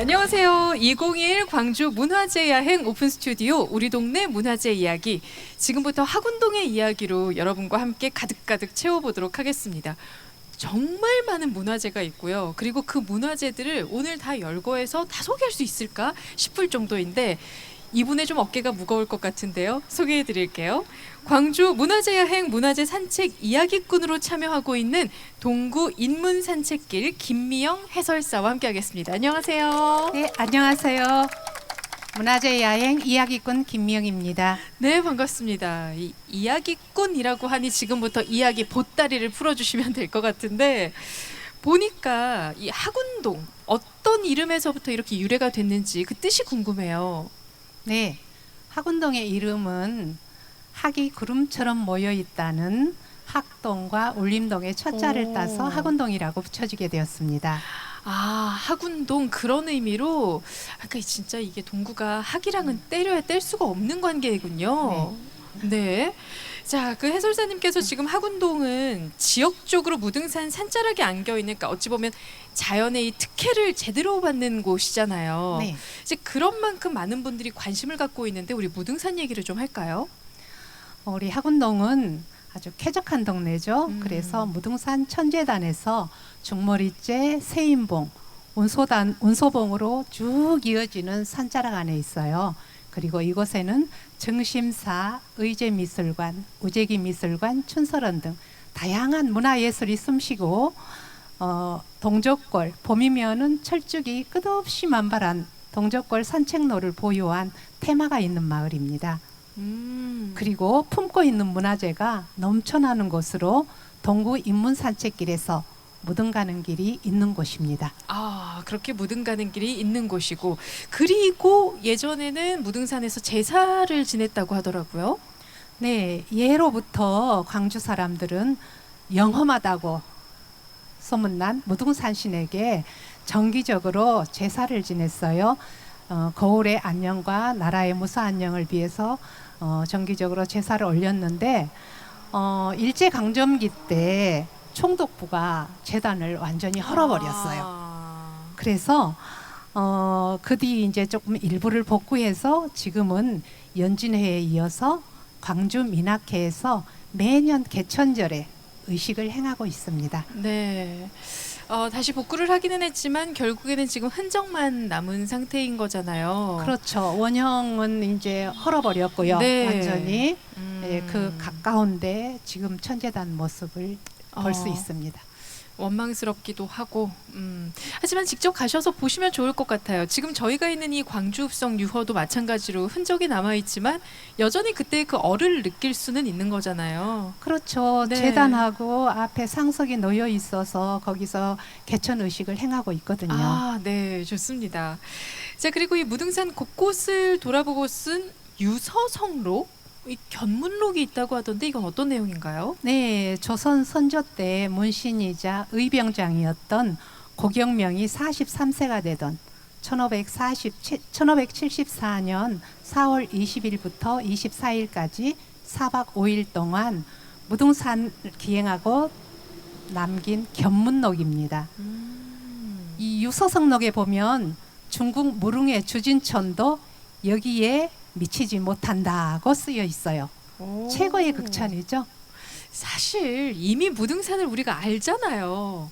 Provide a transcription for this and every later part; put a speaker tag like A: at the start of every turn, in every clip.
A: 안녕하세요. 2021 광주 문화재 야행 오픈 스튜디오 우리 동네 문화재 이야기. 지금부터 학운동의 이야기로 여러분과 함께 가득가득 채워보도록 하겠습니다. 정말 많은 문화재가 있고요. 그리고 그 문화재들을 오늘 다 열거해서 다 소개할 수 있을까 싶을 정도인데 이분의 좀 어깨가 무거울 것 같은데요. 소개해 드릴게요. 광주 문화재 여행 문화재 산책 이야기꾼으로 참여하고 있는 동구 인문 산책길 김미영 해설사와 함께하겠습니다. 안녕하세요.
B: 네, 안녕하세요. 문화재 야행 이야기꾼 김미영입니다.
A: 네, 반갑습니다. 이 이야기꾼이라고 하니 지금부터 이야기 보따리를 풀어주시면 될 것 같은데 보니까 이 학운동 어떤 이름에서부터 이렇게 유래가 됐는지 그 뜻이 궁금해요.
B: 네, 학운동의 이름은 학이 구름처럼 모여 있다는 학동과 울림동의 첫자를
A: 오.
B: 따서 학운동이라고 붙여지게 되었습니다.
A: 아, 학운동 그런 의미로 아까 진짜 이게 동구가 학이랑은 때려야 뗄 수가 없는 관계이군요. 네. 자, 그 해설사님께서 지금 학운동은 지역적으로 무등산 산자락에 안겨 있는, 그러니까 어찌 보면 자연의 이 특혜를 제대로 받는 곳이잖아요.
B: 네,
A: 이제 그런 만큼 많은 분들이 관심을 갖고 있는데 우리 무등산 얘기를 좀 할까요?
B: 우리 학운동은 아주 쾌적한 동네죠. 그래서 무등산 천재단에서 중머리째, 세인봉, 운소봉으로 쭉 이어지는 산자락 안에 있어요. 그리고 이곳에는 정심사, 의제미술관, 우재기미술관, 춘설원 등 다양한 문화예술이 숨쉬고 동족골, 봄이면은 철쭉이 끝없이 만발한 동족골 산책로를 보유한 테마가 있는 마을입니다. 그리고 품고 있는 문화재가 넘쳐나는 곳으로 동구 인문산책길에서 무등 가는 길이 있는 곳입니다.
A: 아, 그렇게 무등 가는 길이 있는 곳이고, 그리고 예전에는 무등산에서 제사를 지냈다고 하더라고요.
B: 네, 예로부터 광주 사람들은 영험하다고 소문난 무등산 신에게 정기적으로 제사를 지냈어요. 거울의 안녕과 나라의 무사 안녕을 위해서 정기적으로 제사를 올렸는데 일제강점기 때 총독부가 재단을 완전히 헐어버렸어요. 그래서 그 뒤 이제 조금 일부를 복구해서 지금은 연진회에 이어서 광주 민학회에서 매년 개천절에 의식을 행하고 있습니다.
A: 네. 다시 복구를 하기는 했지만 결국에는 지금 흔적만 남은 상태인 거잖아요.
B: 그렇죠. 원형은 이제 헐어버렸고요.
A: 네.
B: 완전히 그 가까운데 지금 천재단 모습을 볼 수 있습니다.
A: 원망스럽기도 하고, 하지만 직접 가셔서 보시면 좋을 것 같아요. 지금 저희가 있는 이 광주읍성 유허도 마찬가지로 흔적이 남아있지만 여전히 그때의 그 얼을 느낄 수는 있는 거잖아요.
B: 그렇죠.
A: 네.
B: 재단하고 앞에 상석이 놓여 있어서 거기서 개천 의식을 행하고 있거든요.
A: 아, 네, 좋습니다. 자, 그리고 이 무등산 곳곳을 돌아보고 쓴 유서성록, 이 견문록이 있다고 하던데 이건 어떤 내용인가요?
B: 네, 조선 선조 때 문신이자 의병장이었던 고경명이 43세가 되던 1574년 4월 20일부터 24일까지 4박 5일 동안 무등산을 기행하고 남긴 견문록입니다. 이 유서성록에 보면 중국 무릉의 주진천도 여기에 미치지 못한다고 쓰여 있어요. 최고의 극찬이죠.
A: 사실 이미 무등산을 우리가 알잖아요.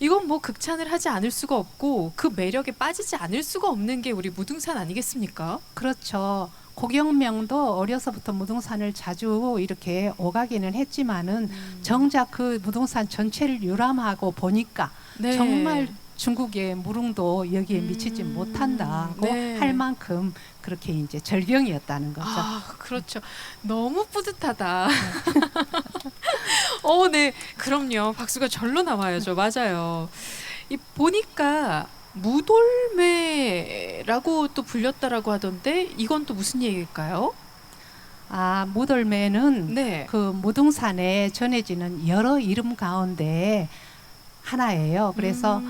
A: 이건 뭐 극찬을 하지 않을 수가 없고 그 매력에 빠지지 않을 수가 없는 게 우리 무등산 아니겠습니까?
B: 그렇죠. 고경명도 어려서부터 무등산을 자주 이렇게 오가기는 했지만은 정작 그 무등산 전체를 유람하고 보니까
A: 네.
B: 정말 중국의 무릉도 여기에 미치지 못한다고
A: 네.
B: 할 만큼 그렇게 이제 절경이었다는 거죠.
A: 아, 그렇죠. 너무 뿌듯하다. 네. 그럼요. 박수가 절로 나와야죠. 맞아요. 이 보니까 무돌매라고 또 불렸다라고 하던데 이건 또 무슨 얘기일까요?
B: 아, 무돌매는
A: 네.
B: 그 무등산에 전해지는 여러 이름 가운데 하나예요. 그래서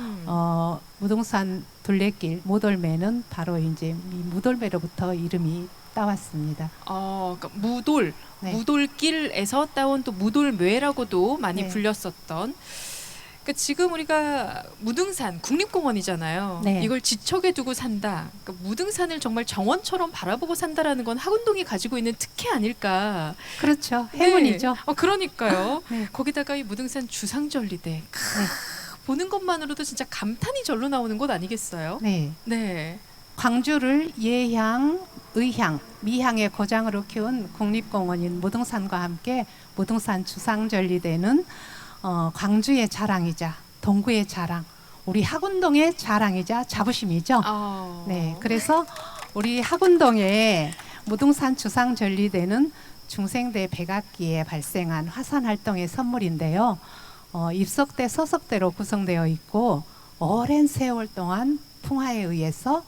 B: 무등산 둘레길 무돌매는 바로 이제 이 무돌매로부터 이름이 따왔습니다.
A: 그러니까
B: 네.
A: 무돌길에서 따온 또 무돌매라고도 많이
B: 네.
A: 불렸었던. 그러니까 지금 우리가 무등산 국립공원이잖아요.
B: 네.
A: 이걸 지척에 두고 산다. 그러니까 무등산을 정말 정원처럼 바라보고 산다라는 건 학운동이 가지고 있는 특혜 아닐까.
B: 그렇죠. 행운이죠.
A: 네. 그러니까요.
B: 네.
A: 거기다가 이 무등산 주상절리대. 보는 것만으로도 진짜 감탄이 절로 나오는 곳 아니겠어요?
B: 네.
A: 네.
B: 광주를 예향, 의향, 미향의 고장으로 키운 국립공원인 무등산과 함께 무등산 주상절리대는 광주의 자랑이자 동구의 자랑, 우리 학운동의 자랑이자 자부심이죠. 네, 그래서 우리 학운동의 무등산 주상절리대는 중생대 백악기에 발생한 화산 활동의 선물인데요. 입석대, 서석대로 구성되어 있고 오랜 세월 동안 풍화에 의해서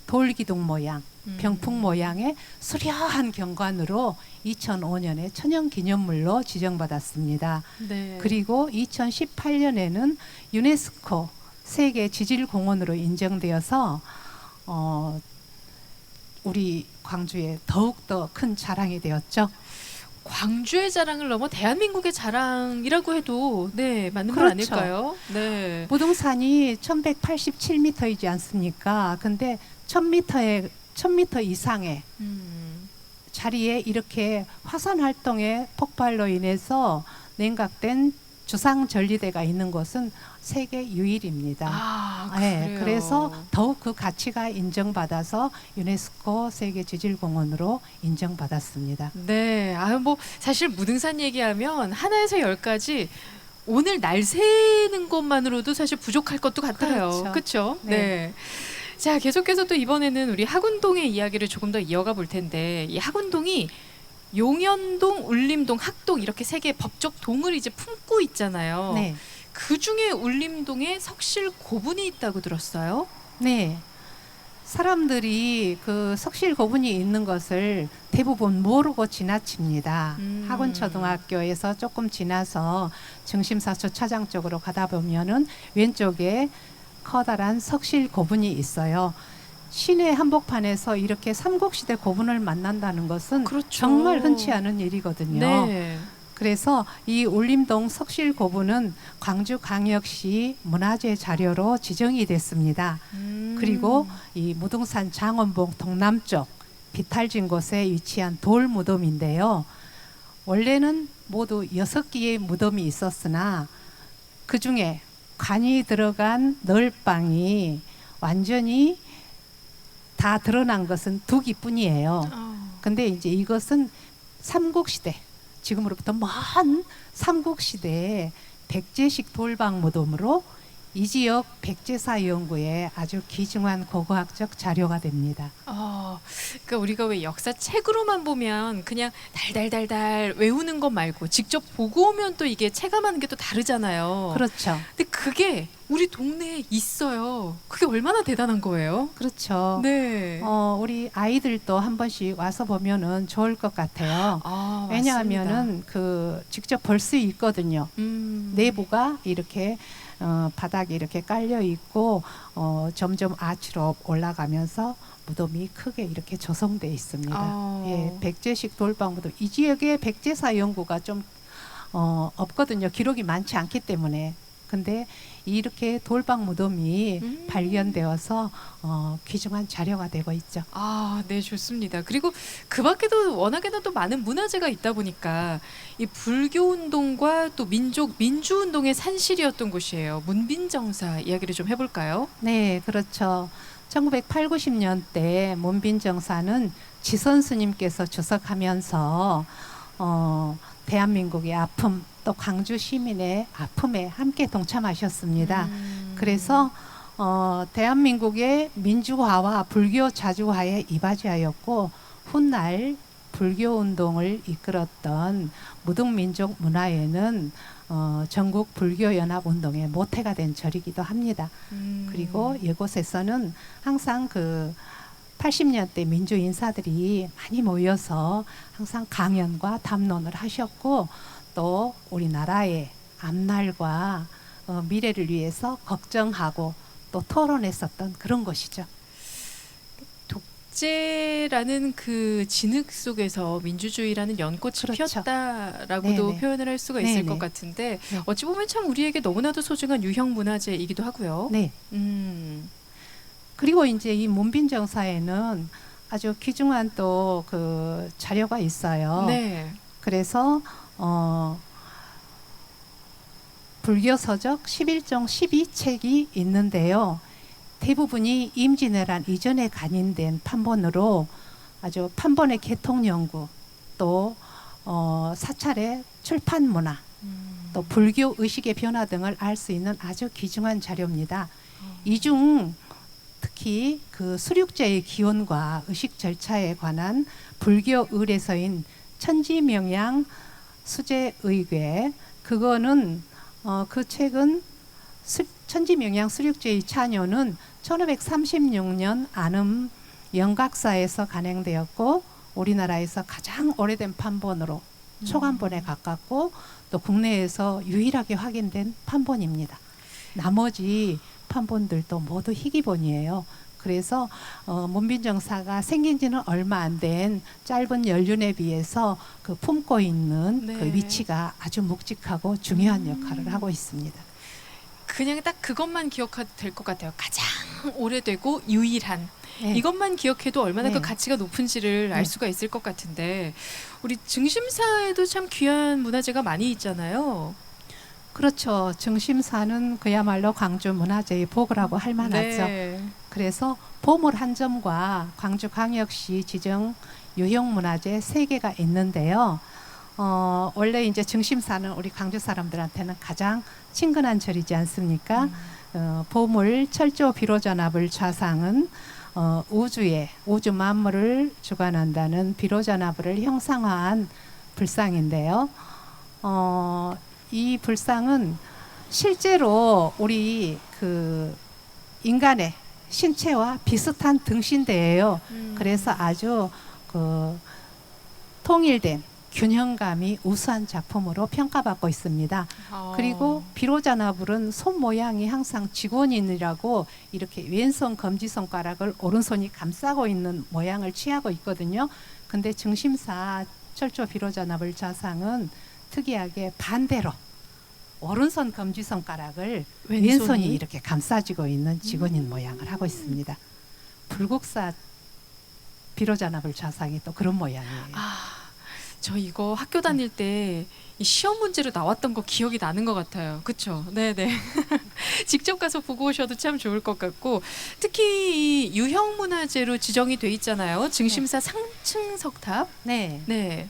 B: 돌기둥 모양, 병풍 모양의 수려한 경관으로 2005년에 천연기념물로 지정받았습니다.
A: 네.
B: 그리고 2018년에는 유네스코 세계 지질공원으로 인정되어서 우리 광주에 더욱더 큰 자랑이 되었죠.
A: 광주의 자랑을 넘어 대한민국의 자랑이라고 해도 네 맞는 말
B: 그렇죠.
A: 아닐까요? 네.
B: 무등산이 1187m이지 않습니까? 근데 1000m 이상의 자리에 이렇게 화산 활동의 폭발로 인해서 냉각된 주상 전리대가 있는 곳은 세계 유일입니다.
A: 그래요.
B: 네, 그래서 더욱 그 가치가 인정받아서 유네스코 세계 지질공원으로 인정받았습니다.
A: 네. 뭐 사실 무등산 얘기하면 하나에서 열까지 오늘 날 새는 것만으로도 사실 부족할 것도 같아요. 그렇죠?
B: 네.
A: 네. 자, 계속해서 또 이번에는 우리 학운동의 이야기를 조금 더 이어가 볼 텐데 이 학운동이 용현동, 울림동, 학동 이렇게 세 개의 법적 동을 이제 품고 있잖아요.
B: 네.
A: 그 중에 울림동에 석실 고분이 있다고 들었어요.
B: 네. 사람들이 그 석실 고분이 있는 것을 대부분 모르고 지나칩니다. 학원초등학교에서 조금 지나서 정심사초 차장 쪽으로 가다 보면은 왼쪽에 커다란 석실 고분이 있어요. 시내 한복판에서 이렇게 삼국시대 고분을 만난다는 것은
A: 그렇죠.
B: 정말 흔치 않은 일이거든요.
A: 네.
B: 그래서 이 울림동 석실 고분은 광주광역시 문화재 자료로 지정이 됐습니다. 그리고 이 무등산 장원봉 동남쪽 비탈진 곳에 위치한 돌 무덤인데요. 원래는 모두 6개의 무덤이 있었으나 그 중에 관이 들어간 널방이 완전히 다 드러난 것은 2기뿐이에요. 근데 이제 이것은 삼국시대, 지금으로부터 먼 삼국시대의 백제식 돌방 무덤으로 이 지역 백제사 연구에 아주 귀중한 고고학적 자료가 됩니다.
A: 그러니까 우리가 왜 역사 책으로만 보면 그냥 달달달달 외우는 것 말고 직접 보고 오면 또 이게 체감하는 게 또 다르잖아요.
B: 그렇죠.
A: 근데 그게 우리 동네에 있어요. 그게 얼마나 대단한 거예요?
B: 그렇죠.
A: 네.
B: 우리 아이들도 한 번씩 와서 보면은 좋을 것 같아요.
A: 맞습니다.
B: 왜냐하면은 그 직접 볼 수 있거든요. 내부가 이렇게 바닥에 이렇게 깔려 있고 점점 아치로 올라가면서 무덤이 크게 이렇게 조성돼 있습니다. 예, 백제식 돌방 무덤. 이 지역에 백제사 연구가 좀 없거든요. 기록이 많지 않기 때문에. 근데 이렇게 돌방 무덤이 발견되어서 귀중한 자료가 되고 있죠.
A: 네, 좋습니다. 그리고 그 밖에도 워낙에나 또 많은 문화재가 있다 보니까 이 불교 운동과 또 민주 운동의 산실이었던 곳이에요. 문빈정사 이야기를 좀 해볼까요?
B: 네, 그렇죠. 1980, 90년대 문빈정사는 지선 스님께서 주석하면서 대한민국의 아픔, 또 광주 시민의 아픔에 함께 동참하셨습니다. 그래서 대한민국의 민주화와 불교 자주화에 이바지하였고 훗날 불교 운동을 이끌었던 무등민족 문화에는 전국 불교연합 운동의 모태가 된 절이기도 합니다. 그리고 이곳에서는 항상 그 80년대 민주 인사들이 많이 모여서 항상 강연과 담론을 하셨고 또 우리나라의 앞날과 미래를 위해서 걱정하고 또 토론했었던 그런 곳이죠.
A: 독재라는 그 진흙 속에서 민주주의라는 연꽃이
B: 그렇죠.
A: 피었다라고도
B: 네네.
A: 표현을 할 수가 있을
B: 네네.
A: 것 같은데
B: 네.
A: 어찌 보면 참 우리에게 너무나도 소중한 유형 문화재이기도 하고요.
B: 네. 그리고 이제 이 문빈정사에는 아주 귀중한 또 그 자료가 있어요.
A: 네.
B: 그래서 불교 서적 11종 12책이 있는데요. 대부분이 임진왜란 이전에 간인된 판본으로 아주 판본의 개통 연구, 또 사찰의 출판 문화, 또 불교 의식의 변화 등을 알 수 있는 아주 귀중한 자료입니다. 이 중 특히 그 수륙제의 기원과 의식 절차에 관한 불교 의례서인 천지명양 수제의궤, 그거는 그 책은 천지명양 수륙제의 찬요는 1536년 안음 영각사에서 간행되었고 우리나라에서 가장 오래된 판본으로 초간본에 가깝고 또 국내에서 유일하게 확인된 판본입니다. 나머지 판본들도 모두 희귀본이에요. 그래서 문빈정사가 생긴 지는 얼마 안 된 짧은 연륜에 비해서 그 품고 있는
A: 네.
B: 그 위치가 아주 묵직하고 중요한 역할을 하고 있습니다.
A: 그냥 딱 그것만 기억해도 될 것 같아요. 가장 오래되고 유일한.
B: 네.
A: 이것만 기억해도 얼마나
B: 네.
A: 그 가치가 높은지를 알
B: 네.
A: 수가 있을 것 같은데 우리 증심사에도 참 귀한 문화재가 많이 있잖아요.
B: 그렇죠. 증심사는 그야말로 광주 문화재의 복이라고 할 만하죠.
A: 네.
B: 그래서 보물 한 점과 광주광역시 지정 유형문화재 3개가 있는데요. 원래 이제 증심사는 우리 광주 사람들한테는 가장 친근한 절이지 않습니까? 보물 철조 비로전압을 좌상은 우주 만물을 주관한다는 비로전압을 형상화한 불상인데요. 이 불상은 실제로 우리 그 인간의 신체와 비슷한 등신대예요. 그래서 아주 그 통일된 균형감이 우수한 작품으로 평가받고 있습니다. 그리고 비로자나불은 손 모양이 항상 직원인이라고 이렇게 왼손 검지손가락을 오른손이 감싸고 있는 모양을 취하고 있거든요. 근데 증심사 철조 비로자나불 좌상은 특이하게 반대로 오른손 검지손가락을 왼손이 이렇게 감싸지고 있는 직원인 모양을 하고 있습니다. 불국사 비로자나불 좌상이 또 그런 모양이에요.
A: 저 이거 학교 다닐 때 이 시험 문제로 나왔던 거 기억이 나는 것 같아요. 그렇죠? 네네. 직접 가서 보고 오셔도 참 좋을 것 같고 특히 이 유형 문화재로 지정이 돼 있잖아요. 증심사 상층 석탑.
B: 네.
A: 네.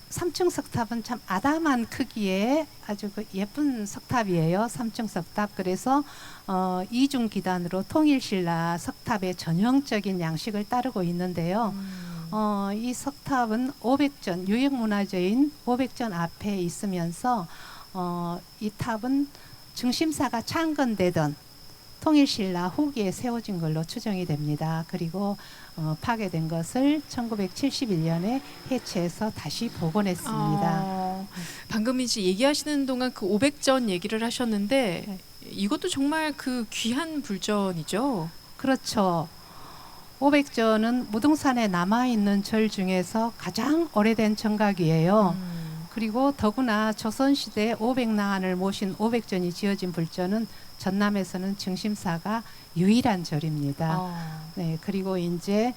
B: 3층 석탑은 참 아담한 크기의 아주 그 예쁜 석탑이에요. 3층 석탑. 그래서 이중 기단으로 통일신라 석탑의 전형적인 양식을 따르고 있는데요. 이 석탑은 500전 유형문화재인 500전 앞에 있으면서 이 탑은 증심사가 창건되던 통일신라 후기에 세워진 걸로 추정이 됩니다. 그리고 파괴된 것을 1971년에 해체해서 다시 복원했습니다.
A: 방금 이제 얘기하시는 동안 그 500전 얘기를 하셨는데
B: 네.
A: 이것도 정말 그 귀한 불전이죠.
B: 그렇죠. 500전은 무등산에 남아있는 절 중에서 가장 오래된 정각이에요. 그리고 더구나 조선시대 500나한을 모신 500전이 지어진 불전은 전남에서는 증심사가 유일한 절입니다. 네, 그리고 이제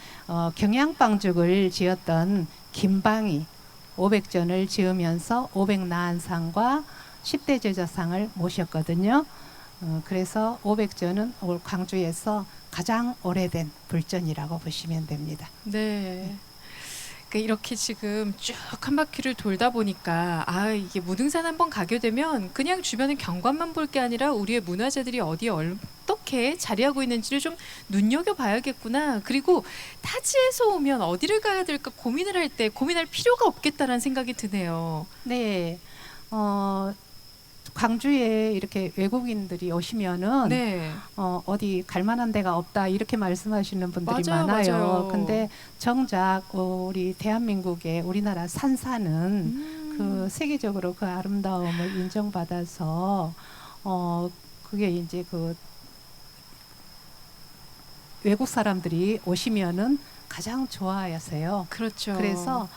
B: 경양방죽을 지었던 김방이 500전을 지으면서 500나한상과 10대 제자상을 모셨거든요. 그래서 500전은 광주에서 가장 오래된 불전이라고 보시면 됩니다.
A: 네. 그러니까 이렇게 지금 쭉 한 바퀴를 돌다 보니까 이게 무등산 한번 가게 되면 그냥 주변의 경관만 볼 게 아니라 우리의 문화재들이 어디에 어떻게 자리하고 있는지를 좀 눈여겨봐야겠구나. 그리고 타지에서 오면 어디를 가야 될까 고민을 할 때 고민할 필요가 없겠다라는 생각이 드네요.
B: 네. 광주에 이렇게 외국인들이 오시면은
A: 네.
B: 어디 갈 만한 데가 없다 이렇게 말씀하시는 분들이
A: 맞아요,
B: 많아요.
A: 맞아요.
B: 근데 정작 우리 대한민국의 우리나라 산사는 그 세계적으로 그 아름다움을 인정받아서 그게 이제 그 외국 사람들이 오시면은 가장 좋아하세요.
A: 그렇죠.
B: 그래서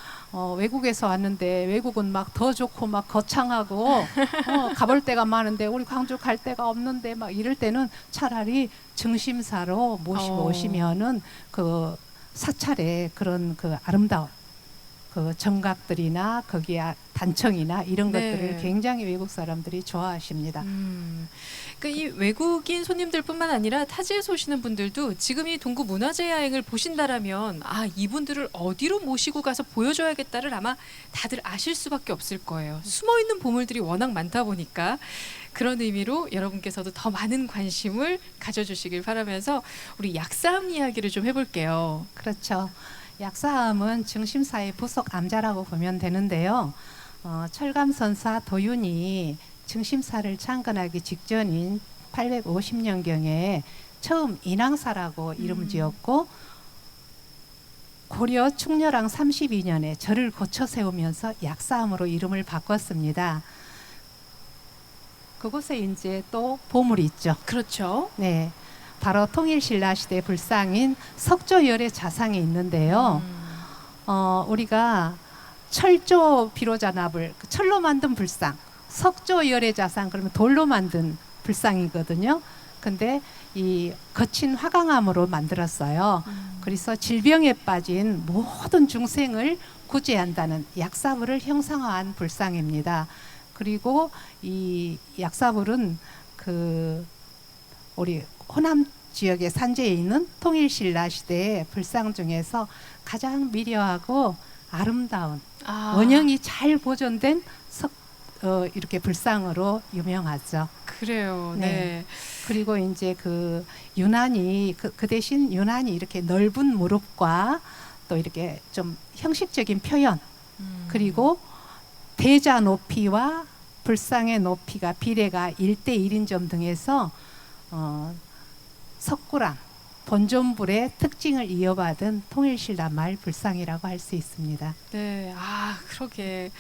B: 외국에서 왔는데 외국은 막 더 좋고 막 거창하고 가볼 데가 많은데 우리 광주 갈 데가 없는데 막 이럴 때는 차라리 증심사로 모시고 오시면은 그 사찰에 그런 그 아름다운 그 정각들이나 거기에 단청이나 이런
A: 네.
B: 것들을 굉장히 외국 사람들이 좋아하십니다.
A: 그러니까 이 외국인 손님들뿐만 아니라 타지에서 오시는 분들도 지금 이 동구 문화재 여행을 보신다라면 아 이분들을 어디로 모시고 가서 보여줘야겠다를 아마 다들 아실 수밖에 없을 거예요. 숨어 있는 보물들이 워낙 많다 보니까 그런 의미로 여러분께서도 더 많은 관심을 가져주시길 바라면서 우리 약사암 이야기를 좀 해볼게요.
B: 그렇죠. 약사암은 증심사의 부속 암자라고 보면 되는데요. 철감선사 도윤이 증심사를 창건하기 직전인 850년경에 처음 인왕사라고 이름 지었고 고려 충렬왕 32년에 절을 고쳐 세우면서 약사암으로 이름을 바꿨습니다. 그곳에 이제 또 보물이 있죠.
A: 그렇죠.
B: 네. 바로 통일신라 시대 불상인 석조열의 자상이 있는데요. 우리가 철조 비로자납을 철로 만든 불상, 석조열의 자상 그러면 돌로 만든 불상이거든요. 근데 이 거친 화강암으로 만들었어요. 그래서 질병에 빠진 모든 중생을 구제한다는 약사불을 형상화한 불상입니다. 그리고 이 약사불은 그 우리 호남 지역의 산지에 있는 통일신라 시대의 불상 중에서 가장 미려하고 아름다운 원형이 잘 보존된 이렇게 불상으로 유명하죠.
A: 그래요.
B: 네.
A: 네.
B: 그리고 이제 그 유난히 그 대신 유난히 이렇게 넓은 무릎과 또 이렇게 좀 형식적인 표현 그리고 대자 높이와 불상의 높이가 비례가 1대1인 점 등에서 석굴암 본존불의 특징을 이어받은 통일신라 말 불상이라고 할 수 있습니다.
A: 네, 그러게.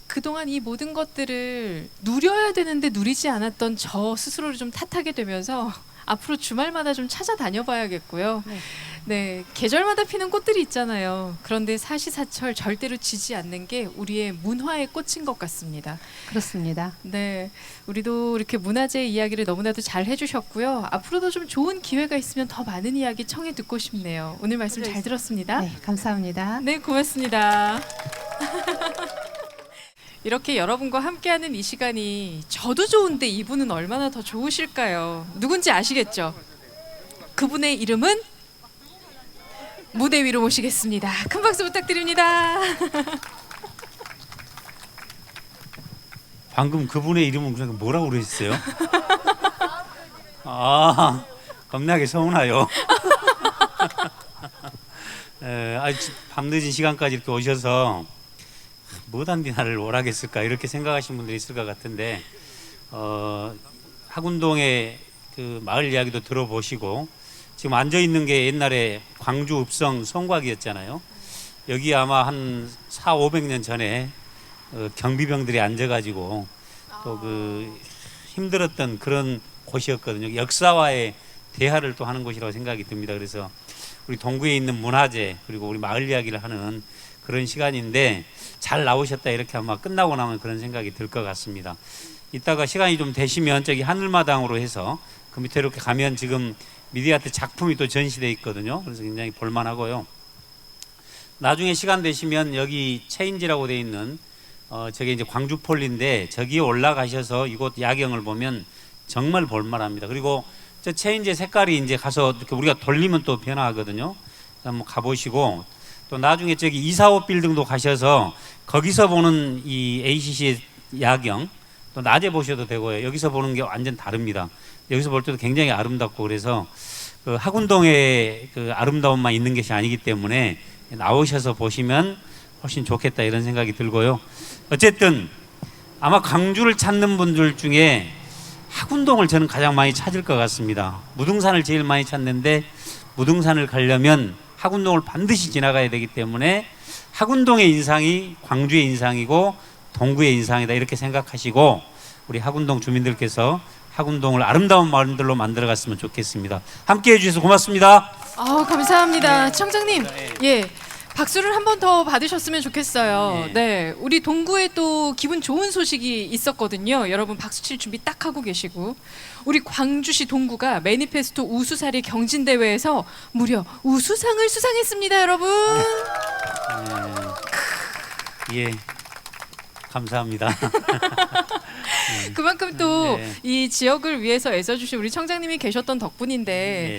A: 그동안 이 모든 것들을 누려야 되는데 누리지 않았던 저 스스로를 좀 탓하게 되면서 앞으로 주말마다 좀 찾아다녀 봐야겠고요. 네, 계절마다 피는 꽃들이 있잖아요. 그런데 사시사철 절대로 지지 않는 게 우리의 문화의 꽃인 것 같습니다.
B: 그렇습니다.
A: 네, 우리도 이렇게 문화재 이야기를 너무나도 잘 해주셨고요. 앞으로도 좀 좋은 기회가 있으면 더 많은 이야기 청해 듣고 싶네요. 오늘 말씀 잘 들었습니다.
B: 네, 감사합니다.
A: 네, 고맙습니다. 이렇게 여러분과 함께하는 이 시간이 저도 좋은데 이분은 얼마나 더 좋으실까요? 누군지 아시겠죠? 그분의 이름은 무대 위로 모시겠습니다. 큰 박수 부탁드립니다.
C: 방금 그분의 이름은 그냥 뭐라고 그러셨어요? 겁나게 서운해요. 밤늦은 시간까지 이렇게 오셔서 뭐단디 나를 오라겠을까 이렇게 생각하시는 분들이 있을 것 같은데 하군동의 그 마을 이야기도 들어보시고 지금 앉아 있는 게 옛날에 광주 읍성 성곽이었잖아요. 여기 아마 한 400~500년 전에 경비병들이 앉아가지고 또 그 힘들었던 그런 곳이었거든요. 역사와의 대화를 또 하는 곳이라고 생각이 듭니다. 그래서 우리 동구에 있는 문화재 그리고 우리 마을 이야기를 하는 그런 시간인데 잘 나오셨다 이렇게 아마 끝나고 나면 그런 생각이 들 것 같습니다. 이따가 시간이 좀 되시면 저기 하늘마당으로 해서 그 밑에 이렇게 가면 지금 미디아트 작품이 또 전시되어 있거든요. 그래서 굉장히 볼만하고요. 나중에 시간 되시면 여기 체인지라고 되어 있는 저게 이제 광주폴리인데 저기에 올라가셔서 이곳 야경을 보면 정말 볼만합니다. 그리고 저 체인지 색깔이 이제 가서 이렇게 우리가 돌리면 또 변화하거든요. 한번 가보시고 또 나중에 저기 245 빌딩도 가셔서 거기서 보는 이 ACC의 야경 또 낮에 보셔도 되고요. 여기서 보는 게 완전 다릅니다. 여기서 볼 때도 굉장히 아름답고 그래서 그 하군동의 그 아름다움만 있는 것이 아니기 때문에 나오셔서 보시면 훨씬 좋겠다 이런 생각이 들고요. 어쨌든 아마 광주를 찾는 분들 중에 하군동을 저는 가장 많이 찾을 것 같습니다. 무등산을 제일 많이 찾는데 무등산을 가려면 하군동을 반드시 지나가야 되기 때문에 하군동의 인상이 광주의 인상이고 동구의 인상이다 이렇게 생각하시고 우리 하군동 주민들께서 학운동을 아름다운 마을들로 만들어갔으면 좋겠습니다. 함께해 주셔서 고맙습니다.
A: 감사합니다. 청장님, 예. 박수를 한 번 더 받으셨으면 좋겠어요.
C: 네.
A: 네, 우리 동구에 또 기분 좋은 소식이 있었거든요. 여러분 박수 칠 준비 딱 하고 계시고, 우리 광주시 동구가 매니페스토 우수사리 경진대회에서 무려 우수상을 수상했습니다, 여러분.
C: 예, 감사합니다.
A: 그만큼 또
C: 네.
A: 이 지역을 위해서 애써주신 우리 청장님이 계셨던 덕분인데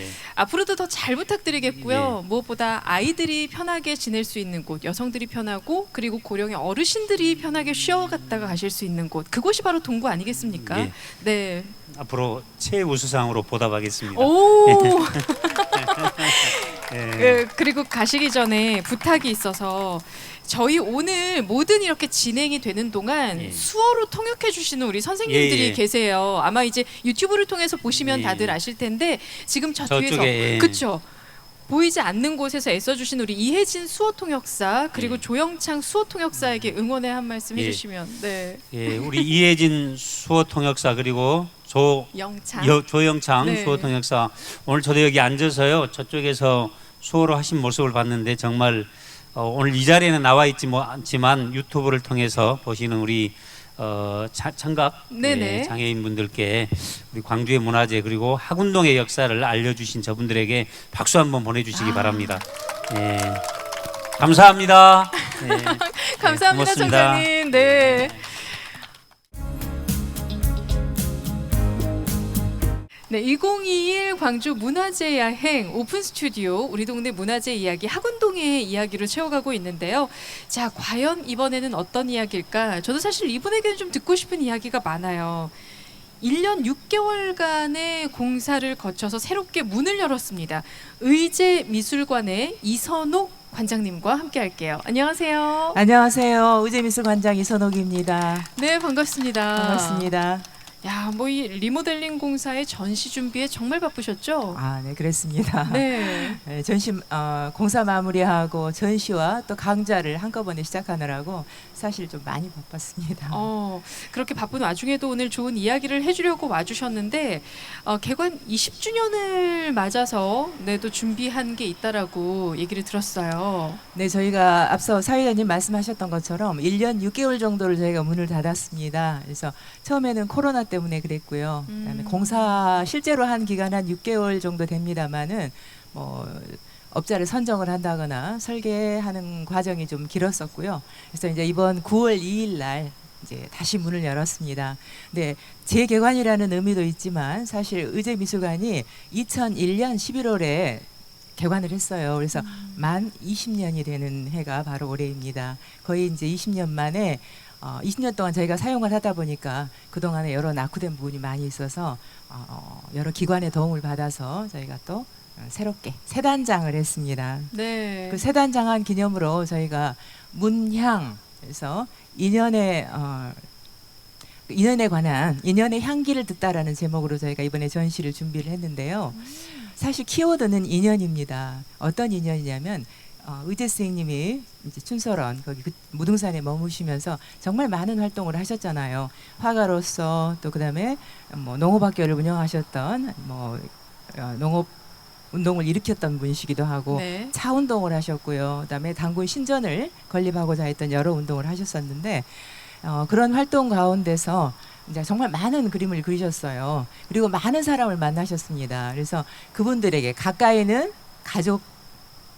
C: 예.
A: 앞으로도 더 잘 부탁드리겠고요. 무엇보다 아이들이 편하게 지낼 수 있는 곳, 여성들이 편하고 그리고 고령의 어르신들이 편하게 쉬어갔다가 가실 수 있는 곳, 그곳이 바로 동구 아니겠습니까?
C: 예.
A: 네.
C: 앞으로 최우수상으로 보답하겠습니다.
A: 오.
C: 예.
A: 그리고 가시기 전에 부탁이 있어서 저희 오늘 모든 이렇게 진행이 되는 동안
C: 예.
A: 수어로 통역해 주시는 우리 선생님들이
C: 예, 예.
A: 계세요. 아마 이제 유튜브를 통해서 보시면
C: 예.
A: 다들 아실 텐데 지금 저 뒤에서
C: 저쪽에, 예.
A: 그쵸? 보이지 않는 곳에서 애써주신 우리 이혜진 수어 통역사 그리고
C: 예.
A: 조영창 수어 통역사에게 응원의 한 말씀
C: 예.
A: 해주시면 네.
C: 예, 우리 이혜진 수어 통역사 그리고
A: 영창
C: 조영창
A: 네.
C: 수어 통역사, 오늘 저도 여기 앉아서요 저쪽에서 수어로 하신 모습을 봤는데 정말 오늘 이 자리에는 나와 있지 않지만 유튜브를 통해서 보시는 우리 청각
A: 네네.
C: 장애인분들께 우리 광주의 문화재 그리고 학운동의 역사를 알려주신 저분들에게 박수 한번 보내주시기 바랍니다. 예, 감사합니다. 예,
A: 감사합니다,
C: 고맙습니다.
A: 청장님. 네. 네, 2021 광주 문화재 야행 오픈 스튜디오 우리 동네 문화재 이야기 학운동의 이야기로 채워가고 있는데요. 자, 과연 이번에는 어떤 이야기일까? 저도 사실 이분에게는 좀 듣고 싶은 이야기가 많아요. 1년 6개월간의 공사를 거쳐서 새롭게 문을 열었습니다. 의제미술관의 이선옥 관장님과 함께 할게요. 안녕하세요.
D: 안녕하세요. 의제미술관장 이선옥입니다.
A: 네, 반갑습니다.
D: 반갑습니다.
A: 야, 뭐 이 리모델링 공사의 전시 준비에 정말 바쁘셨죠?
D: 아, 네, 그랬습니다.
A: 네.
D: 네, 전시 공사 마무리하고 전시와 또 강좌를 한꺼번에 시작하느라고 사실 좀 많이 바빴습니다.
A: 그렇게 바쁜 와중에도 오늘 좋은 이야기를 해주려고 와주셨는데 개관 20주년을 맞아서 네, 또 준비한 게 있다라고 얘기를 들었어요.
D: 네, 저희가 앞서 사회자님 말씀하셨던 것처럼 1년 6개월 정도를 저희가 문을 닫았습니다. 그래서 처음에는 코로나 때문에 그랬고요. 그다음에 공사 실제로 한 기간 한 6개월 정도 됩니다만은 뭐 업자를 선정을 한다거나 설계하는 과정이 좀 길었었고요. 그래서 이제 이번 9월 2일 날 이제 다시 문을 열었습니다. 네, 재개관이라는 의미도 있지만 사실 의제미술관이 2001년 11월에 개관을 했어요. 그래서 만 20년이 되는 해가 바로 올해입니다. 거의 이제 20년 만에 20년 동안 저희가 사용을 하다 보니까 그동안에 여러 낙후된 부분이 많이 있어서 여러 기관의 도움을 받아서 저희가 또 새롭게 새 단장을 했습니다.
A: 네.
D: 그 새 단장한 기념으로 저희가 문향에서 인연에 관한 인연의 향기를 듣다라는 제목으로 저희가 이번에 전시를 준비를 했는데요. 사실 키워드는 인연입니다. 어떤 인연이냐면 의제 선생님이 이제 춘설원 거기 무등산에 머무시면서 정말 많은 활동을 하셨잖아요. 화가로서 또 그다음에 뭐 농업학교를 운영하셨던 뭐 농업 운동을 일으켰던 분이시기도 하고
A: 네.
D: 차 운동을 하셨고요. 그다음에 단군 신전을 건립하고자 했던 여러 운동을 하셨었는데 그런 활동 가운데서 이제 정말 많은 그림을 그리셨어요. 그리고 많은 사람을 만나셨습니다. 그래서 그분들에게 가까이는 가족,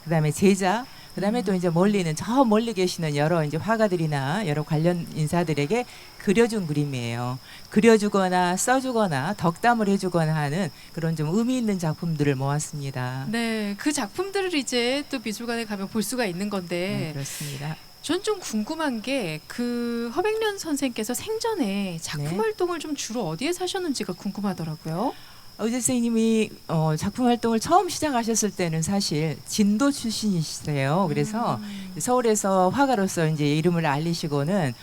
D: 그다음에 제자, 그다음에 또 이제 멀리는 저 멀리 계시는 여러 이제 화가들이나 여러 관련 인사들에게 그려준 그림이에요. 그려주거나 써주거나 덕담을 해주거나 하는 그런 좀 의미 있는 작품들을 모았습니다.
A: 네, 그 작품들을 이제 또 미술관에 가면 볼 수가 있는
D: 네,
A: 건데
D: 그렇습니다.
A: 전 좀 궁금한 게 그 허백련 선생께서 생전에 작품
D: 네.
A: 활동을 좀 주로 어디에서 하셨는지가 궁금하더라고요.
D: 의제 선생님이 작품 활동을 처음 시작하셨을 때는 사실 진도 출신이시세요. 그래서 서울에서 화가로서 이제 이름을 알리시고는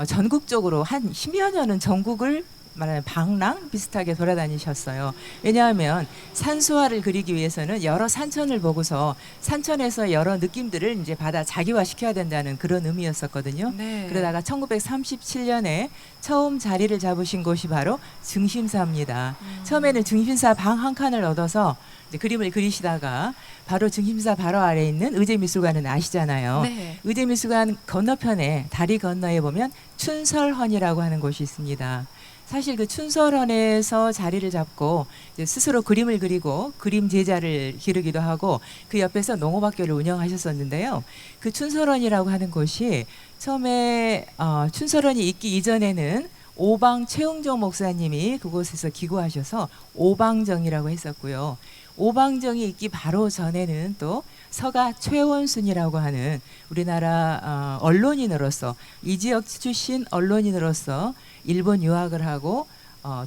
D: 전국적으로 한 10여 년은 전국을 말하는 방랑 비슷하게 돌아다니셨어요. 왜냐하면 산수화를 그리기 위해서는 여러 산천을 보고서 산천에서 여러 느낌들을 이제 받아 자기화시켜야 된다는 그런 의미였었거든요.
A: 네.
D: 그러다가 1937년에 처음 자리를 잡으신 곳이 바로 증심사입니다. 처음에는 증심사 방 한 칸을 얻어서 이제 그림을 그리시다가 바로 증심사 바로 아래에 있는 의제미술관은 아시잖아요.
A: 네.
D: 의제미술관 건너편에 다리 건너에 보면 춘설헌이라고 하는 곳이 있습니다. 사실 그 춘설헌에서 자리를 잡고 이제 스스로 그림을 그리고 그림 제자를 기르기도 하고 그 옆에서 농업학교를 운영하셨었는데요. 그 춘설헌이라고 하는 곳이 처음에 춘설헌이 있기 이전에는 오방 최응정 목사님이 그곳에서 기고하셔서 오방정이라고 했었고요. 오방정이 있기 바로 전에는 또 서가 최원순이라고 하는 우리나라 언론인으로서 이 지역 출신 언론인으로서 일본 유학을 하고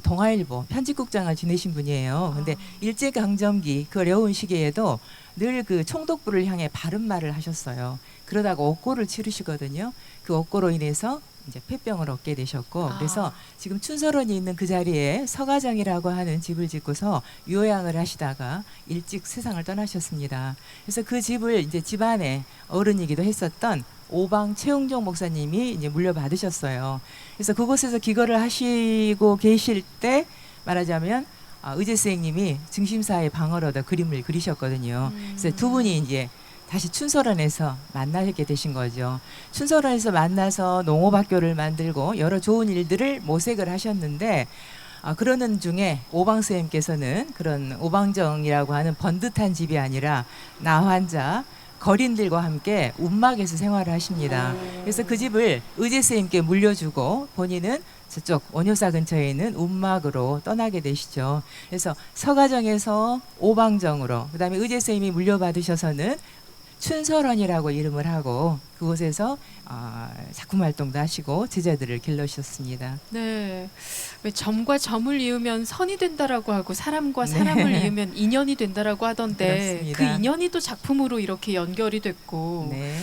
D: 동아일보 편집국장을 지내신 분이에요. 근데 일제강점기 그 어려운 시기에도 늘 그 총독부를 향해 바른 말을 하셨어요. 그러다가 옥고를 치르시거든요. 그 옥고로 인해서 이제 폐병을 얻게 되셨고 그래서 지금 춘설원이 있는 그 자리에 서가정이라고 하는 집을 짓고서 요양을 하시다가 일찍 세상을 떠나셨습니다. 그래서 그 집을 이제 집안의 어른이기도 했었던 오방 최웅종 목사님이 이제 물려받으셨어요. 그래서 그곳에서 기거를 하시고 계실 때 말하자면 의제 선생님이 증심사의 방을 얻어 그림을 그리셨거든요. 그래서 두 분이 이제 다시 춘설원에서 만나게 되신 거죠. 춘설원에서 만나서 농업학교를 만들고 여러 좋은 일들을 모색을 하셨는데 그러는 중에 오방 선생님께서는 그런 오방정이라고 하는 번듯한 집이 아니라 나환자 거린들과 함께 움막에서 생활을 하십니다. 그래서 그 집을 의제 선생님께 물려주고 본인은 저쪽 원효사 근처에 있는 움막으로 떠나게 되시죠. 그래서 서가정에서 오방정으로 그다음에 의제 선생님이 물려받으셔서는 춘설원이라고 이름을 하고 그곳에서 작품 활동도 하시고 제자들을 길러주셨습니다.
A: 네. 왜 점과 점을 이으면 선이 된다라고 하고 사람과 사람을 이으면 인연이 된다라고 하던데
D: 그렇습니다.
A: 그 인연이 또 작품으로 이렇게 연결이 됐고
D: 네.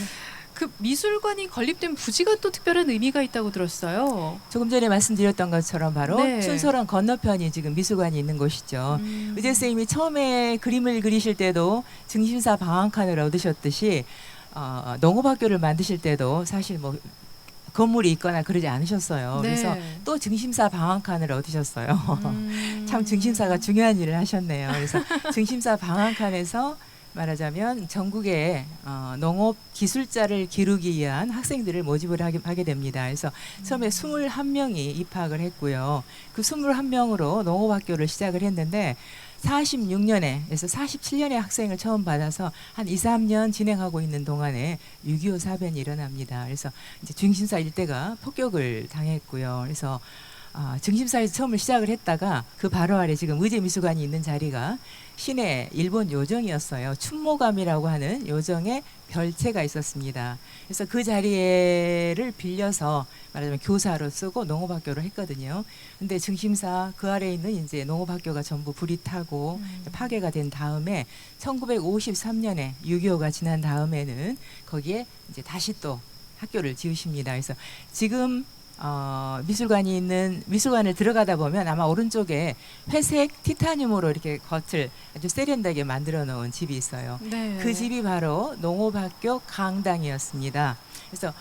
A: 그 미술관이 건립된 부지가 또 특별한 의미가 있다고 들었어요.
D: 조금 전에 말씀드렸던 것처럼 바로
A: 네.
D: 춘설원 건너편이 지금 미술관이 있는 곳이죠. 의제 선생님이 처음에 그림을 그리실 때도 증심사 방 한 칸을 얻으셨듯이 농업학교를 만드실 때도 사실 뭐 건물이 있거나 그러지 않으셨어요.
A: 네.
D: 그래서 또 증심사 방 한 칸을 얻으셨어요. 참 증심사가 중요한 일을 하셨네요. 그래서 증심사 방 한 칸에서 말하자면 전국에 농업 기술자를 기르기 위한 학생들을 모집을 하게 됩니다. 그래서 처음에 21명이 입학을 했고요. 그 21명으로 농업학교를 시작을 했는데 46년에서 47년에 학생을 처음 받아서 한 2, 3년 진행하고 있는 동안에 6.25 사변이 일어납니다. 그래서 이제 중심사 일대가 폭격을 당했고요. 그래서 증심사에서 처음을 시작을 했다가 그 바로 아래 지금 의제미술관이 있는 자리가 시내 일본 요정이었어요. 춘모감이라고 하는 요정의 별채가 있었습니다. 그래서 그 자리를 빌려서 말하자면 교사로 쓰고 농업학교를 했거든요. 근데 증심사 그 아래에 있는 이제 농업학교가 전부 불이 타고 파괴가 된 다음에 1953년에 6.25가 지난 다음에는 거기에 이제 다시 또 학교를 지으십니다. 그래서 지금 미술관이 있는 미술관을 들어가다 보면 아마 오른쪽에 회색 티타늄으로 이렇게 겉을 아주 세련되게 만들어 놓은 집이 있어요.
A: 네.
D: 그 집이 바로 농업학교 강당이었습니다. 그래서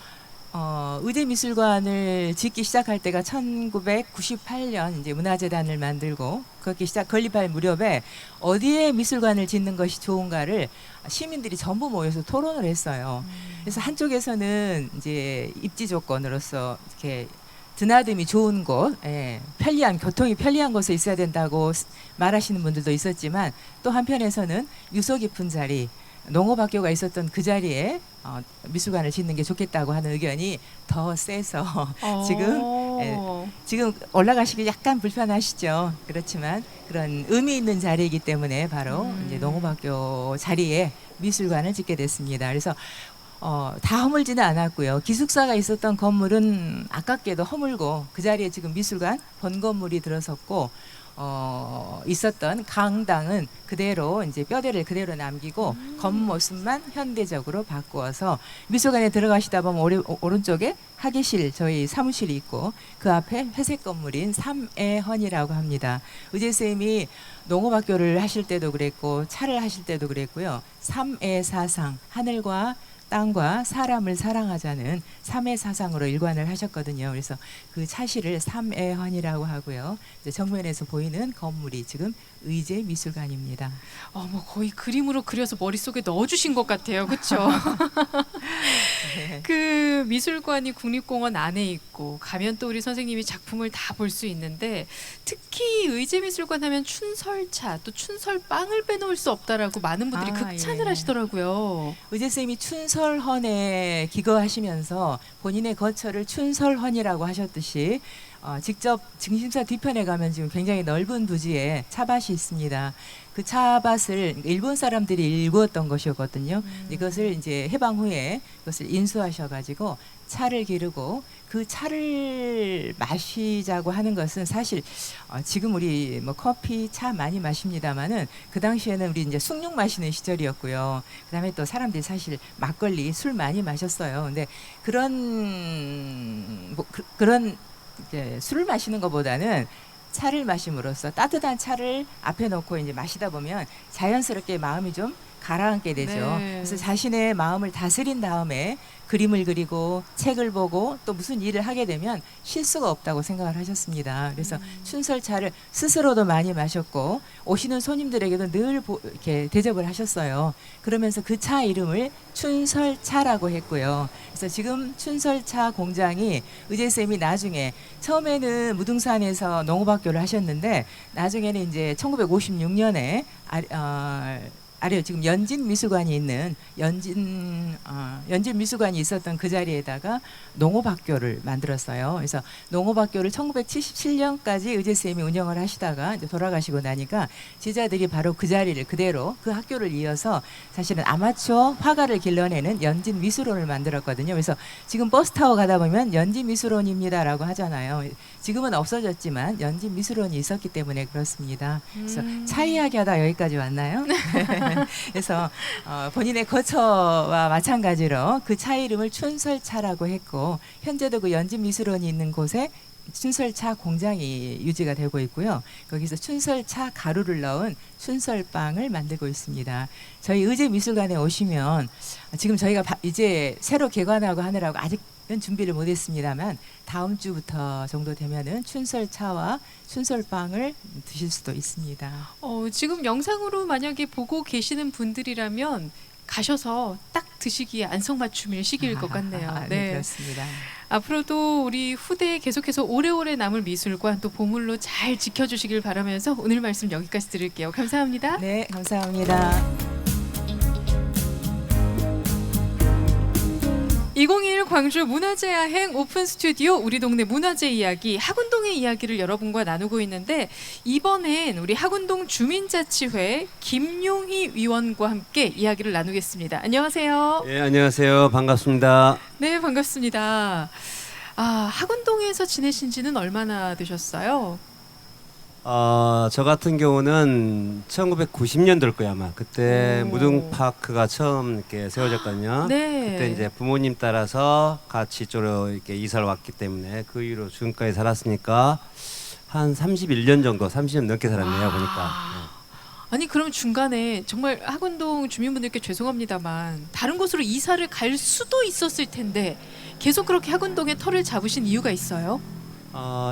D: 의제미술관을 짓기 시작할 때가 1998년 이제 문화재단을 만들고 그렇게 건립할 무렵에 어디에 미술관을 짓는 것이 좋은가를 시민들이 전부 모여서 토론을 했어요. 그래서 한쪽에서는 이제 입지 조건으로서 이렇게 드나듦이 좋은 곳, 편리한 교통이 편리한 곳에 있어야 된다고 말하시는 분들도 있었지만 또 한편에서는 유서 깊은 자리, 농업학교가 있었던 그 자리에 미술관을 짓는 게 좋겠다고 하는 의견이 더 세서 지금 올라가시기 약간 불편하시죠. 그렇지만 그런 의미 있는 자리이기 때문에 바로 이제 농업학교 자리에 미술관을 짓게 됐습니다. 그래서 다 허물지는 않았고요. 기숙사가 있었던 건물은 아깝게도 허물고 그 자리에 지금 미술관 본 건물이 들어섰고 있었던 강당은 그대로 이제 뼈대를 그대로 남기고 겉모습만 현대적으로 바꾸어서 미술관에 들어가시다 보면 오른쪽에 학예실 저희 사무실이 있고 그 앞에 회색 건물인 삼애헌이라고 합니다. 의재 쌤이 농업학교를 하실 때도 그랬고 차를 하실 때도 그랬고요. 삼애사상 하늘과 땅과 사람을 사랑하자는 삼애 사상으로 일관을 하셨거든요. 그래서 그 차시를 삼애헌이라고 하고요. 이제 정면에서 보이는 건물이 지금 의제 미술관입니다.
A: 뭐 거의 그림으로 그려서 머릿속에 넣어주신 것 같아요. 그렇죠?
D: 네.
A: 그 미술관이 국립공원 안에 있고 가면 또 우리 선생님이 작품을 다 볼 수 있는데 특히 의제미술관 하면 춘설차 또 춘설빵을 빼놓을 수 없다라고 많은 분들이 극찬을
D: 예.
A: 하시더라고요.
D: 의제 쌤이 춘설헌에 기거하시면서 본인의 거처를 춘설헌이라고 하셨듯이 직접 증심사 뒤편에 가면 지금 굉장히 넓은 부지에 차밭이 있습니다. 그 차밭을 일본 사람들이 일구었던 것이었거든요. 이것을 이제 해방 후에 그것을 인수하셔가지고 차를 기르고 그 차를 마시자고 하는 것은 사실 지금 우리 뭐 커피, 차 많이 마십니다만은 그 당시에는 우리 이제 숭늉 마시는 시절이었고요. 그다음에 또 사람들이 사실 막걸리, 술 많이 마셨어요. 근데 그런 이제 술을 마시는 것보다는 차를 마심으로써 따뜻한 차를 앞에 놓고 이제 마시다 보면 자연스럽게 마음이 좀 가라앉게 되죠.
A: 네.
D: 그래서 자신의 마음을 다스린 다음에 그림을 그리고 책을 보고 또 무슨 일을 하게 되면 실수가 없다고 생각을 하셨습니다. 그래서 춘설차를 스스로도 많이 마셨고 오시는 손님들에게도 늘 이렇게 대접을 하셨어요. 그러면서 그 차 이름을 춘설차라고 했고요. 그래서 지금 춘설차 공장이 의재 쌤이 나중에 처음에는 무등산에서 농업학교를 하셨는데 나중에는 이제 1956년에 아래요. 지금 연진 미술관이 있는 연진 미술관이 있었던 그 자리에다가 농업학교를 만들었어요. 그래서 농업학교를 1977년까지 의재 쌤이 운영을 하시다가 이제 돌아가시고 나니까 제자들이 바로 그 자리를 그대로 그 학교를 이어서 사실은 아마추어 화가를 길러내는 연진 미술원을 만들었거든요. 그래서 지금 버스 타고 가다 보면 연진 미술원입니다라고 하잖아요. 지금은 없어졌지만 연진 미술원이 있었기 때문에 그렇습니다. 그래서 차 이야기하다 여기까지 왔나요? 그래서 본인의 거처와 마찬가지로 그 차 이름을 춘설차라고 했고 현재도 그 연진미술원이 있는 곳에 춘설차 공장이 유지가 되고 있고요. 거기서 춘설차 가루를 넣은 춘설빵을 만들고 있습니다. 저희 의제미술관에 오시면 지금 저희가 이제 새로 개관하고 하느라고 아직은 준비를 못했습니다만 다음 주부터 정도 되면은 춘설차와 춘설빵을 드실 수도 있습니다.
A: 지금 영상으로 만약에 보고 계시는 분들이라면 가셔서 딱 드시기에 안성맞춤일 시기일 것 같네요.
D: 네, 그렇습니다.
A: 앞으로도 우리 후대에 계속해서 오래오래 남을 미술관 또 보물로 잘 지켜주시길 바라면서 오늘 말씀 여기까지 드릴게요. 감사합니다.
D: 네, 감사합니다.
A: 2021 광주 문화재 야행 오픈 스튜디오 우리 동네 문화재 이야기 학운동의 이야기를 여러분과 나누고 있는데 이번엔 우리 학운동 주민자치회 김용희 위원과 함께 이야기를 나누겠습니다. 안녕하세요.
E: 예, 안녕하세요. 반갑습니다.
A: 네, 반갑습니다. 학운동에서 지내신 지는 얼마나 되셨어요?
E: 저 같은 경우는 1990년도일 거예요, 아마. 그때
A: 오.
E: 무등파크가 처음 이렇게 세워졌거든요.
A: 네.
E: 그때 이제 부모님 따라서 같이 이쪽으로 이렇게 이사를 왔기 때문에 그 이후로 지금까지 살았으니까 한 31년 정도, 30년 넘게 살았네요, 보니까.
A: 아니 그럼 중간에 정말 학운동 주민분들께 죄송합니다만 다른 곳으로 이사를 갈 수도 있었을 텐데 계속 그렇게 학운동에 터를 잡으신 이유가 있어요?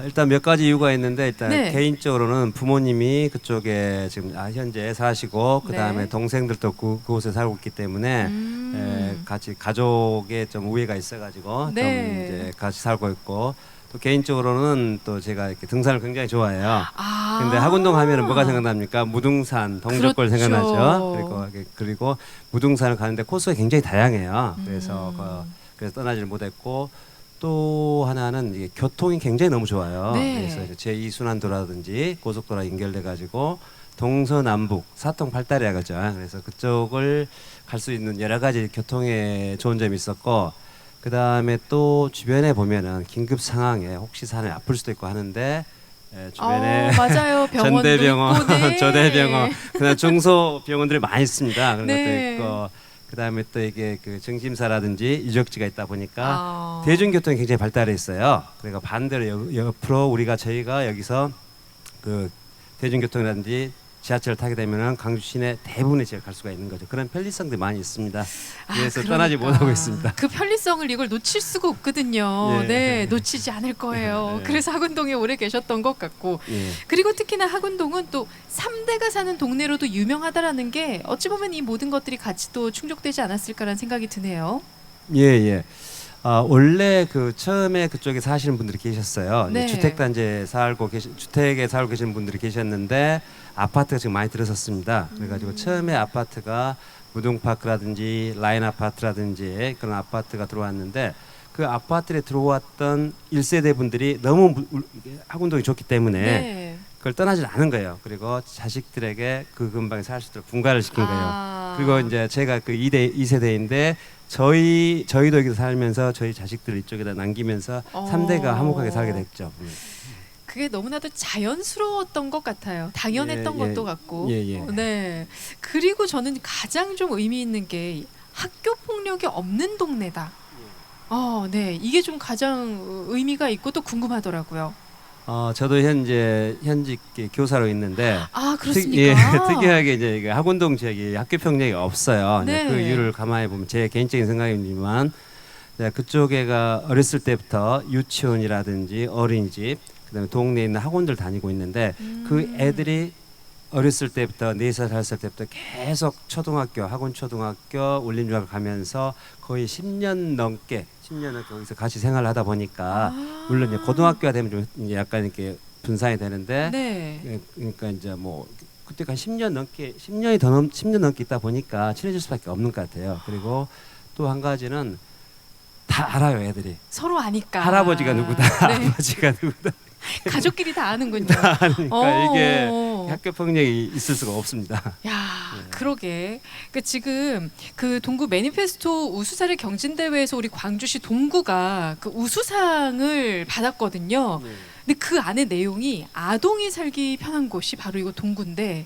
E: 일단 몇 가지 이유가 있는데 일단
A: 네.
E: 개인적으로는 부모님이 그쪽에 지금 현재 사시고 그 다음에
A: 네.
E: 동생들도 그곳에 살고 있기 때문에 같이 가족에 좀 우애가 있어가지고
A: 네.
E: 좀 이제 같이 살고 있고 또 개인적으로는 또 제가 이렇게 등산을 굉장히 좋아해요. 근데 학운동 하면은 뭐가 생각납니까? 무등산, 동족골
A: 그렇죠.
E: 생각나죠. 그리고 무등산을 가는데 코스가 굉장히 다양해요. 그래서 그래서 떠나지를 못했고. 또 하나는 이게 교통이 굉장히 너무 좋아요.
A: 네.
E: 그래서 제2순환도라든지 고속도로가 연결돼 가지고 동서남북 사통팔달이라 그러죠. 그래서 그쪽을 갈 수 있는 여러 가지 교통에 좋은 점이 있었고 그 다음에 또 주변에 보면은 긴급 상황에 혹시 산에 아플 수도 있고 하는데 주변에
A: 맞아요. 병원도
E: 전대병원,
A: 있고, 네.
E: 조대병원, 그다음 중소병원들이 많이 있습니다. 그런
A: 네.
E: 것도 있고, 그다음에 또 이게 그 정심사라든지 유적지가 있다 보니까
A: 아.
E: 대중교통이 굉장히 발달해 있어요. 그러니까 반대로 옆으로 저희가 여기서 그 대중교통이라든지 지하철을 타게 되면은 광주 시내 대부분의 지역을 갈 수가 있는 거죠. 그런 편리성들이 많이 있습니다. 그래서 떠나지 못하고 있습니다.
A: 그 편리성을 이걸 놓칠 수가 없거든요.
E: 예.
A: 네, 놓치지 않을 거예요.
E: 네.
A: 그래서 학운동에 오래 계셨던 것 같고,
E: 예.
A: 그리고 특히나 학운동은 또 3대가 사는 동네로도 유명하다라는 게 어찌 보면 이 모든 것들이 같이 또 충족되지 않았을까라는 생각이 드네요.
E: 예, 예. 원래 그 처음에 그쪽에 사시는 분들이 계셨어요.
A: 네.
E: 주택단지에 주택에 살고 계시는 분들이 계셨는데 아파트가 지금 많이 들어섰습니다. 그래가지고 처음에 아파트가 무등파크라든지 라인 아파트라든지 그런 아파트가 들어왔는데 그 아파트에 들어왔던 1세대 분들이 너무 학운동이 좋기 때문에
A: 네.
E: 그걸 떠나질 않은 거예요. 그리고 자식들에게 그 근방에 살 수 있도록 분가를 시킨 거예요.
A: 아.
E: 그리고 이제 제가 그 2세대인데 저희도 여기서 살면서 저희 자식들을 이쪽에다 남기면서 3대가 화목하게 살게 됐죠.
A: 그게 너무나도 자연스러웠던 것 같아요. 당연했던
E: 예,
A: 것도
E: 예.
A: 같고.
E: 예, 예.
A: 네. 그리고 저는 가장 좀 의미 있는 게 학교 폭력이 없는 동네다. 네. 이게 좀 가장 의미가 있고 또 궁금하더라고요.
E: 저도 현직 교사로 있는데
A: 그렇습니까?
E: 특이하게 이제 이게 학운동 지역이 학교 평력이 없어요.
A: 네.
E: 이제 그 이유를 가만히 보면 제 개인적인 생각이지만 그쪽에가 어렸을 때부터 유치원이라든지 어린이집 그다음에 동네에 있는 학원들 다니고 있는데 그 애들이 어렸을 때부터 4살, 5살 때부터 계속 학원 초등학교, 올림중학을 가면서 거의 10년 넘게 거기서 같이 생활을 하다 보니까 물론 이제 고등학교가 되면 좀 이제 약간 이렇게 분산이 되는데
A: 네.
E: 그러니까 이제 뭐 그때까지 10년 넘게 있다 보니까 친해질 수밖에 없는 것 같아요. 그리고 또 한 가지는 다 알아요, 애들이.
A: 서로 아니까.
E: 할아버지가 누구다,
A: 네.
E: 아버지가 누구다.
A: 가족끼리 다 아는군요.
E: 그러니까 이게 학교 폭력이 있을 수가 없습니다.
A: 야, 그러게. 지금 그 동구 매니페스토 우수사례 경진대회에서 우리 광주시 동구가 그 우수상을 받았거든요. 근데 그 안에 내용이 아동이 살기 편한 곳이 바로 이거 동구인데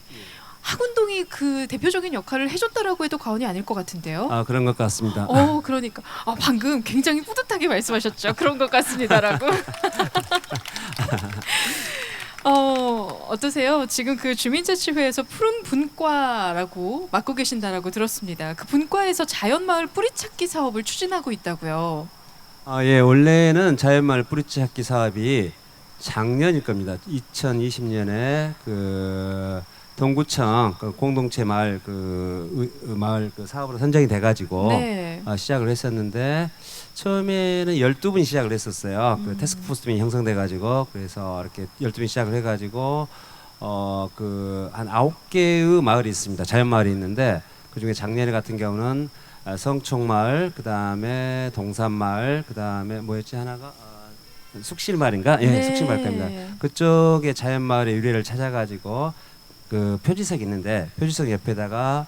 A: 학운동이 그 대표적인 역할을 해줬다라고 해도 과언이 아닐 것 같은데요.
E: 그런 것 같습니다.
A: 그러니까 방금 굉장히 뿌듯하게 말씀하셨죠. 그런 것 같습니다라고. 어떠세요? 지금 그 주민자치회에서 푸른 분과라고 맡고 계신다라고 들었습니다. 그 분과에서 자연마을 뿌리찾기 사업을 추진하고 있다고요.
E: 예, 원래는 자연마을 뿌리찾기 사업이 작년일 겁니다. 2020년에 그 동구청 그 공동체 마을 마을 사업으로 선정이 돼가지고
A: 네.
E: 시작을 했었는데 처음에는 12분이 시작을 했었어요. 그 태스크포스팀이 형성돼가지고 그래서 이렇게 12분이 시작을 해가지고 그 한 9개의 마을이 있습니다. 자연 마을이 있는데 그 중에 작년에 같은 경우는 성총마을, 그 다음에 동산마을, 그 다음에 뭐였지 하나가 숙실마을인가? 예,
A: 네.
E: 숙실마을 겁니다. 그쪽에 자연 마을의 유래를 찾아가지고 그 표지석이 있는데 표지석 옆에다가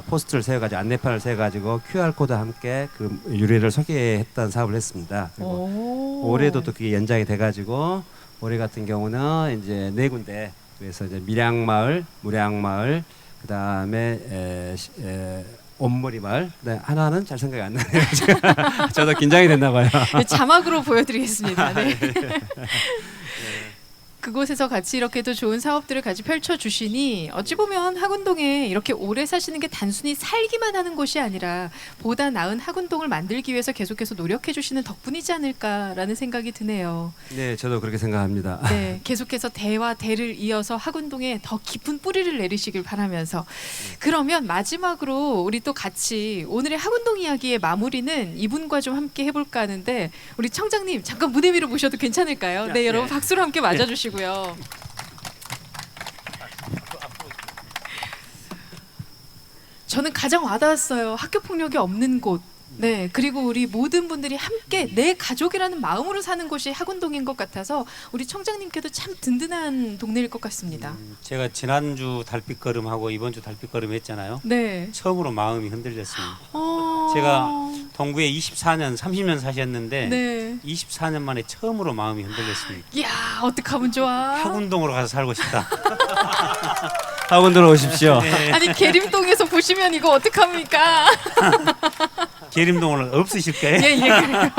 E: 포스트를 세워가지고 안내판을 세워가지고 QR 코드와 함께 그 유래를 소개했던 사업을 했습니다. 그리고 올해도 또 그게 연장이 돼가지고 올해 같은 경우는 이제 4군데 그래서 이제 밀양마을, 무량마을, 그 다음에 온머리마을, 그다음에 하나는 잘 생각이 안 나네요. 저도 긴장이 됐나 봐요.
A: 자막으로 보여드리겠습니다. 네. 그곳에서 같이 이렇게 또 좋은 사업들을 같이 펼쳐주시니 어찌 보면 학운동에 이렇게 오래 사시는 게 단순히 살기만 하는 곳이 아니라 보다 나은 학운동을 만들기 위해서 계속해서 노력해주시는 덕분이지 않을까라는 생각이 드네요.
E: 네, 저도 그렇게 생각합니다.
A: 네, 계속해서 대와 대를 이어서 학운동에 더 깊은 뿌리를 내리시길 바라면서 그러면 마지막으로 우리 또 같이 오늘의 학운동 이야기의 마무리는 이분과 좀 함께 해볼까 하는데 우리 청장님 잠깐 무대 위로 모셔도 괜찮을까요? 네, 여러분 박수로 함께 맞아주시고요. 저는 가장 와닿았어요. 학교 폭력이 없는 곳. 네, 그리고 우리 모든 분들이 함께 내 가족이라는 마음으로 사는 곳이 학운동인 것 같아서 우리 청장님께도 참 든든한 동네일 것 같습니다.
C: 제가 지난주 달빛걸음하고 이번 주 달빛걸음 했잖아요.
A: 네.
C: 처음으로 마음이 흔들렸습니다.
A: 어...
C: 제가 동구에 24년, 30년 사셨는데
A: 네.
C: 24년 만에 처음으로 마음이 흔들렸습니다.
A: 이야, 어떡하면 좋아.
C: 학운동으로 가서 살고 싶다.
E: 학원 들어오십시오.
C: 네.
A: 아니 계림동에서 보시면 이거 어떡합니까?
C: 계림동은 없으실까요?
A: 예, 그래요.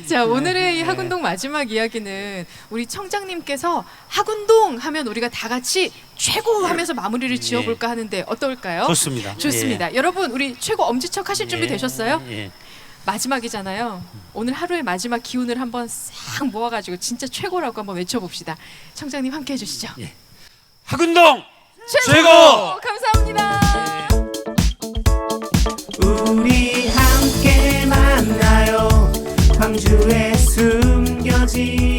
A: 자, 오늘의 이 학운동 마지막 이야기는 우리 청장님께서 학운동 하면 우리가 다 같이 최고 하면서 마무리를 지어볼까 하는데 어떨까요?
C: 좋습니다.
A: 좋습니다. 여러분, 우리 최고 엄지척 하실 준비 되셨어요?
C: 예.
A: 마지막이잖아요. 오늘 하루의 마지막 기운을 한번 싹 모아가지고 진짜 최고라고 한번 외쳐봅시다. 청장님 함께 해주시죠.
C: 학운동 최고!
A: 감사합니다.
F: 우리 함께 만나요 광주에 숨겨진